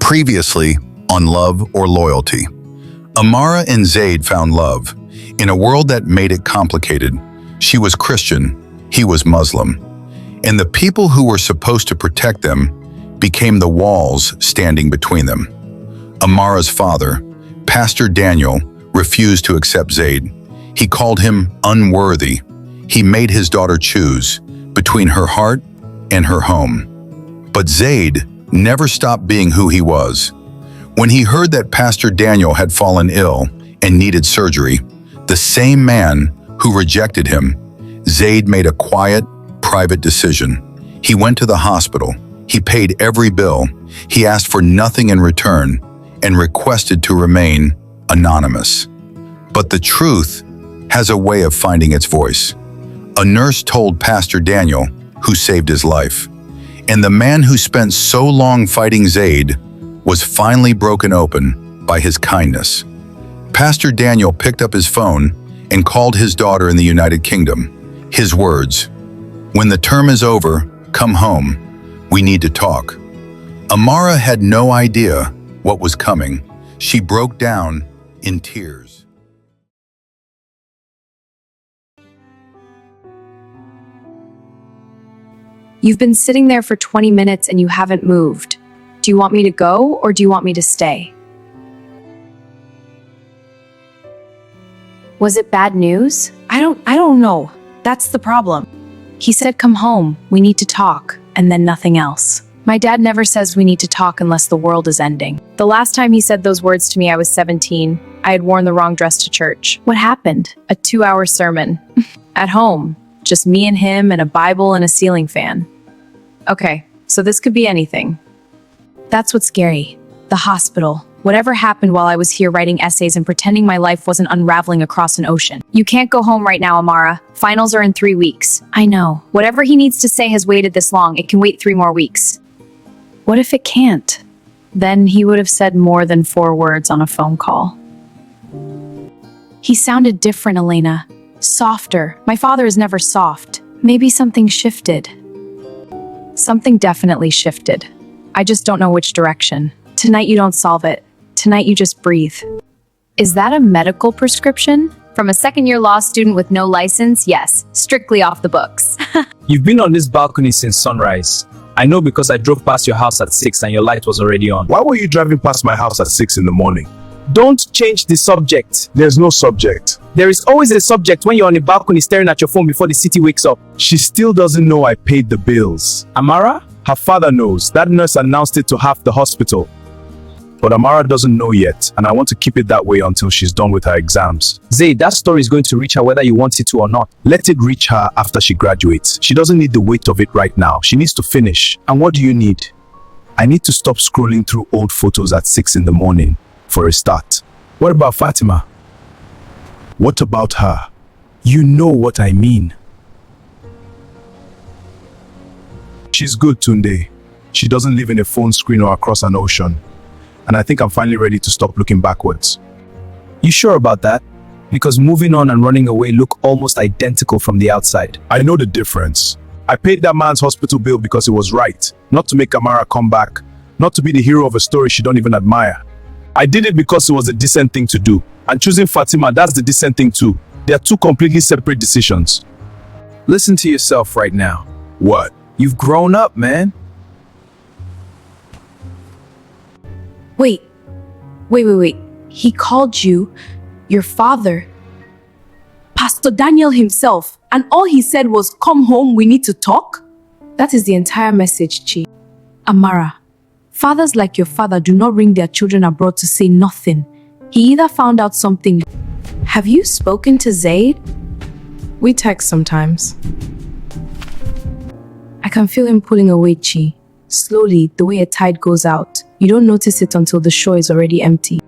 Previously on Love or Loyalty. Amara and Zayd found love in a world that made it complicated. She was Christian, he was Muslim, and the people who were supposed to protect them became the walls standing between them. Amara's father, Pastor Daniel, refused to accept Zayd. He called him unworthy. He made his daughter choose between her heart and her home. But Zayd never stopped being who he was. When he heard that Pastor Daniel had fallen ill and needed surgery, the same man who rejected him, Zayd made a quiet, private decision. He went to the hospital. He paid every bill. He asked for nothing in return and requested to remain anonymous. But the truth has a way of finding its voice. A nurse told Pastor Daniel, who saved his life. And the man who spent so long fighting Zayd was finally broken open by his kindness. Pastor Daniel picked up his phone and called his daughter in the United Kingdom. His words, "When the term is over, come home. We need to talk." Amara had no idea what was coming. She broke down in tears. You've been sitting there for 20 minutes and you haven't moved. Do you want me to go or do you want me to stay? Was it bad news? I don't know. That's the problem. He said, "Come home, we need to talk," and then nothing else. My dad never says we need to talk unless the world is ending. The last time he said those words to me, I was 17. I had worn the wrong dress to church. What happened? A 2-hour sermon. At home. Just me and him and a Bible and a ceiling fan. Okay, so this could be anything. That's what's scary. The hospital. Whatever happened while I was here writing essays and pretending my life wasn't unraveling across an ocean. You can't go home right now, Amara. Finals are in 3 weeks. I know. Whatever he needs to say has waited this long. It can wait 3 more weeks. What if it can't? Then he would have said more than 4 words on a phone call. He sounded different, Elena. Softer. My father is never soft. Maybe something shifted. Something definitely shifted. I just don't know which direction. Tonight you don't solve it. Tonight you just breathe. Is that a medical prescription? From a second-year law student with no license? Yes, strictly off the books. You've been on this balcony since sunrise. I know because I drove past your house at 6 and your light was already on. Why were you driving past my house at 6 in the morning? Don't change the subject. There's no subject. There is always a subject when you're on the balcony staring at your phone before the city wakes up. She still doesn't know I paid the bills. Amara? Her father knows. That nurse announced it to half the hospital. But Amara doesn't know yet, and I want to keep it that way until she's done with her exams. Zayd, that story is going to reach her whether you want it to or not. Let it reach her after she graduates. She doesn't need the weight of it right now. She needs to finish. And what do you need? I need to stop scrolling through old photos at 6 in the morning, for a start. What about Fatima? What about her? You know what I mean. She's good, Tunde. She doesn't live in a phone screen or across an ocean. And I think I'm finally ready to stop looking backwards. You sure about that? Because moving on and running away look almost identical from the outside. I know the difference. I paid that man's hospital bill because it was right, not to make Amara come back, not to be the hero of a story she don't even admire. I did it because it was a decent thing to do. And choosing Fatima, that's the decent thing too. They are 2 completely separate decisions. Listen to yourself right now. What? You've grown up, man. Wait. He called you your father. Pastor Daniel himself. And all he said was, "Come home, we need to talk." That is the entire message, Chi. Amara, fathers like your father do not bring their children abroad to say nothing. He either found out something. Have you spoken to Zayd? We text sometimes. I can feel him pulling away, Chi. Slowly, the way a tide goes out. You don't notice it until the shore is already empty.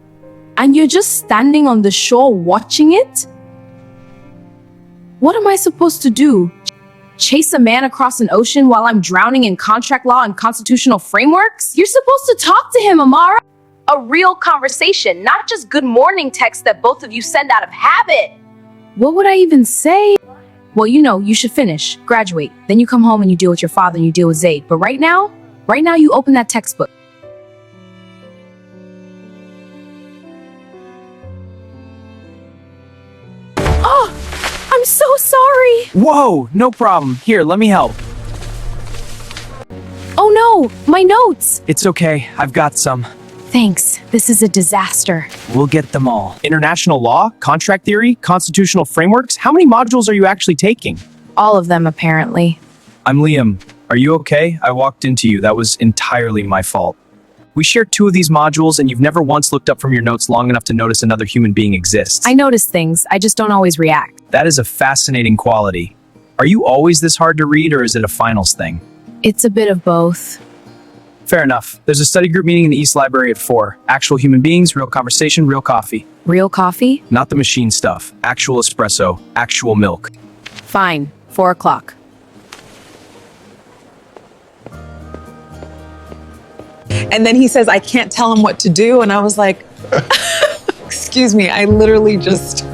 And you're just standing on the shore watching it? What am I supposed to do? Chase a man across an ocean while I'm drowning in contract law and constitutional frameworks? You're supposed to talk to him, Amara. A real conversation, not just good morning texts that both of you send out of habit. What would I even say? Well, you should finish, graduate. Then you come home and you deal with your father and you deal with Zayd. But right now you open that textbook. I'm so sorry. Whoa, no problem. Here, let me help. Oh no, my notes. It's okay, I've got some. Thanks. This is a disaster. We'll get them all. International law, contract theory, constitutional frameworks. How many modules are you actually taking? All of them, apparently. I'm Liam. Are you okay? I walked into you. That was entirely my fault. We share 2 of these modules, and you've never once looked up from your notes long enough to notice another human being exists. I notice things. I just don't always react. That is a fascinating quality. Are you always this hard to read, or is it a finals thing? It's a bit of both. Fair enough. There's a study group meeting in the East Library at 4. Actual human beings, real conversation, real coffee. Real coffee? Not the machine stuff. Actual espresso, actual milk. Fine. 4 o'clock. And then he says, I can't tell him what to do. And I was like, excuse me, I literally just...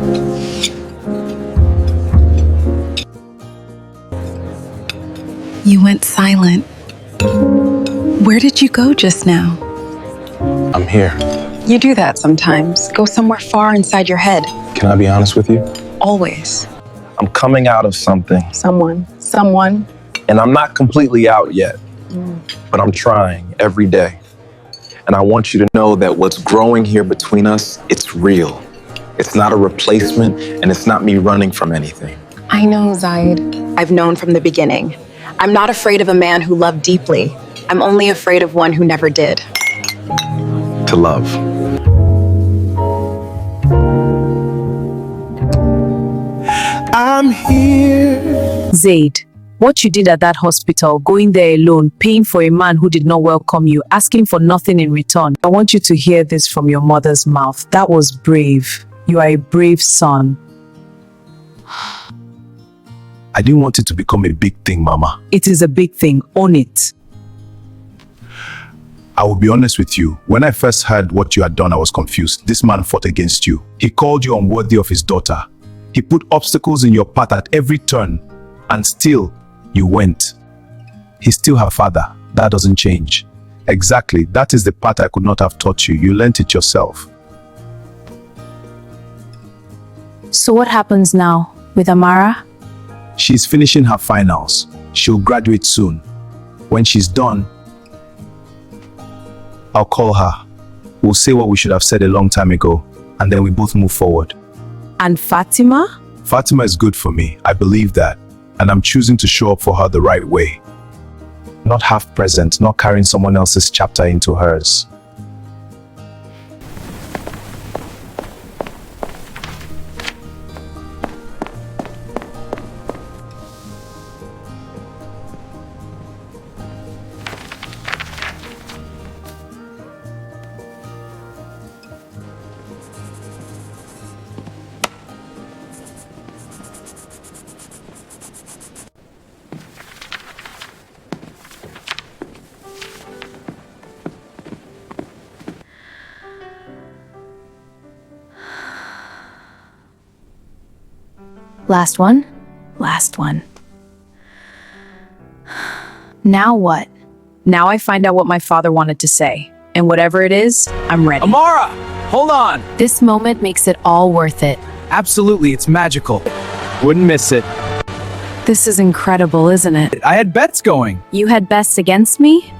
You went silent. Where did you go just now? I'm here. You do that sometimes. Go somewhere far inside your head. Can I be honest with you? Always. I'm coming out of something, Someone. and I'm not completely out yet, but I'm trying every day. And I want you to know that what's growing here between us, it's real. It's not a replacement, and it's not me running from anything. I know, Zayd. I've known from the beginning. I'm not afraid of a man who loved deeply. I'm only afraid of one who never did. To love. I'm here. Zayd, what you did at that hospital, going there alone, paying for a man who did not welcome you, asking for nothing in return. I want you to hear this from your mother's mouth. That was brave. You are a brave son. I didn't want it to become a big thing, Mama. It is a big thing. Own it. I will be honest with you. When I first heard what you had done, I was confused. This man fought against you. He called you unworthy of his daughter. He put obstacles in your path at every turn, and still you went. He's still her father. That doesn't change. Exactly. That is the part I could not have taught you. You learnt it yourself. So what happens now with Amara? She's finishing her finals. She'll graduate soon. When she's done, I'll call her. We'll say what we should have said a long time ago, and then we both move forward. And Fatima? Fatima is good for me. I believe that. And I'm choosing to show up for her the right way. Not half present, not carrying someone else's chapter into hers. Last one. Last one. Now what? Now I find out what my father wanted to say. And whatever it is, I'm ready. Amara! Hold on! This moment makes it all worth it. Absolutely, it's magical. Wouldn't miss it. This is incredible, isn't it? I had bets going. You had bets against me?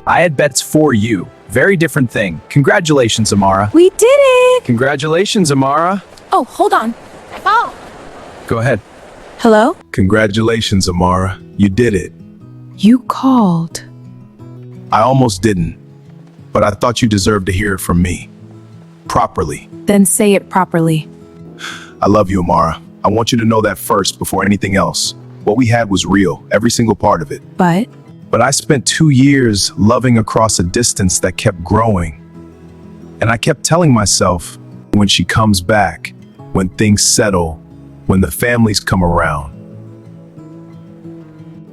I had bets for you. Very different thing. Congratulations, Amara. We did it! Congratulations, Amara. Oh, hold on. Oh! Go ahead. Hello? Congratulations, Amara. You did it. You called. I almost didn't, but I thought you deserved to hear it from me. Properly. Then say it properly. I love you, Amara. I want you to know that first before anything else. What we had was real, every single part of it. But But I spent 2 years loving across a distance that kept growing. And I kept telling myself, when she comes back, when things settle, when the families come around.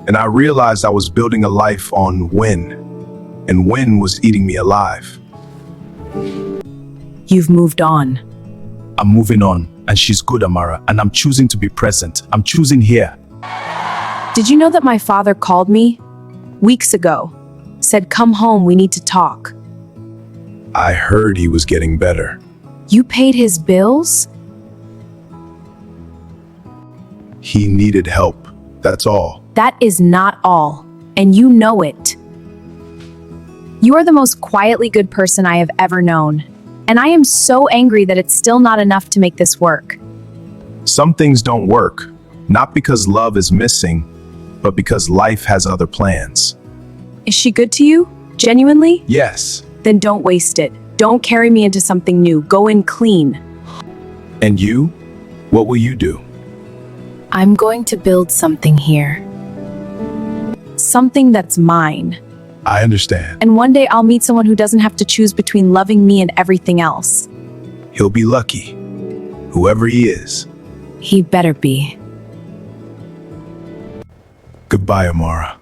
And I realized I was building a life on when, and when was eating me alive. You've moved on. I'm moving on, and she's good, Amara, and I'm choosing to be present. I'm choosing here. did you know that my father called me weeks ago? Said, come home, we need to talk. I heard he was getting better. You paid his bills? He needed help. That's all. That is not all, and you know it. You are the most quietly good person I have ever known, and I am so angry that it's still not enough to make this work. Some things don't work, not because love is missing, but because life has other plans. Is she good to you? Genuinely? Yes. Then don't waste it. Don't carry me into something new. Go in clean. And you? What will you do? I'm going to build something here. Something that's mine. I understand. And one day I'll meet someone who doesn't have to choose between loving me and everything else. He'll be lucky. Whoever he is. He better be. Goodbye, Amara.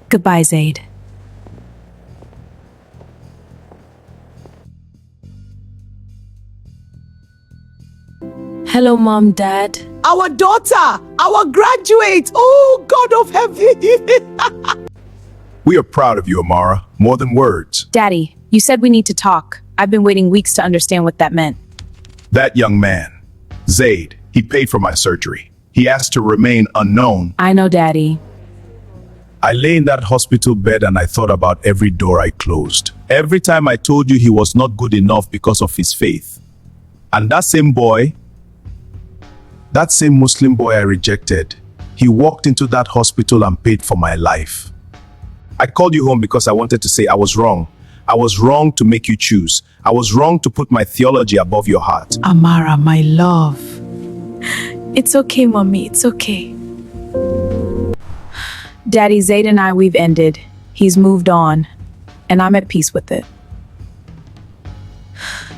Goodbye, Zayd. Hello, Mom, Dad. Our daughter, our graduate. Oh, God of heaven. We are proud of you, Amara, more than words. Daddy, you said we need to talk. I've been waiting weeks to understand what that meant. That young man, Zayd, he paid for my surgery. He asked to remain unknown. I know, Daddy. I lay in that hospital bed and I thought about every door I closed. Every time I told you he was not good enough because of his faith. And that same boy, that same Muslim boy I rejected, he walked into that hospital and paid for my life. I called you home because I wanted to say I was wrong. I was wrong to make you choose. I was wrong to put my theology above your heart. Amara, my love. It's okay, Mommy. It's okay. Daddy, Zayd and I, we've ended. He's moved on. And I'm at peace with it.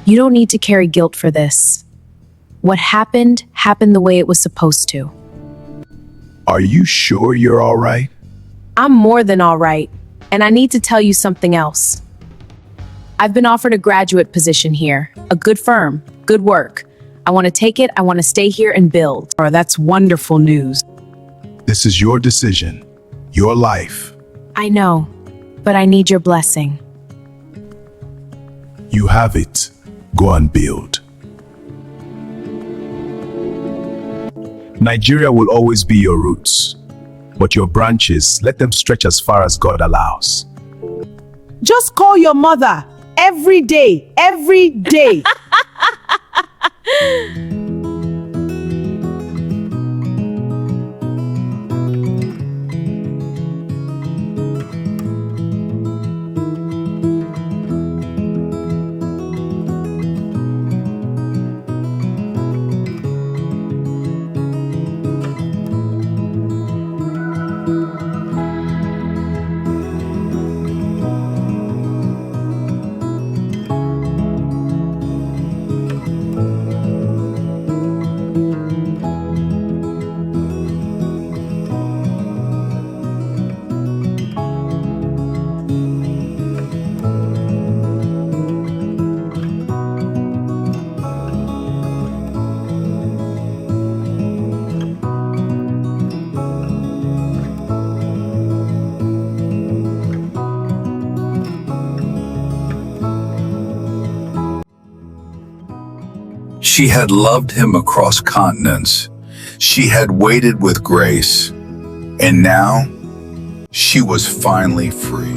You don't need to carry guilt for this. What happened, happened the way it was supposed to. Are you sure you're all right? I'm more than all right. And I need to tell you something else. I've been offered a graduate position here. A good firm. Good work. I want to take it. I want to stay here and build. Oh, that's wonderful news. This is your decision. Your life. I know. But I need your blessing. You have it. Go and build. Nigeria will always be your roots. But your branches, let them stretch as far as God allows. Just call your mother every day, every day. She had loved him across continents. She had waited with grace. And now, she was finally free.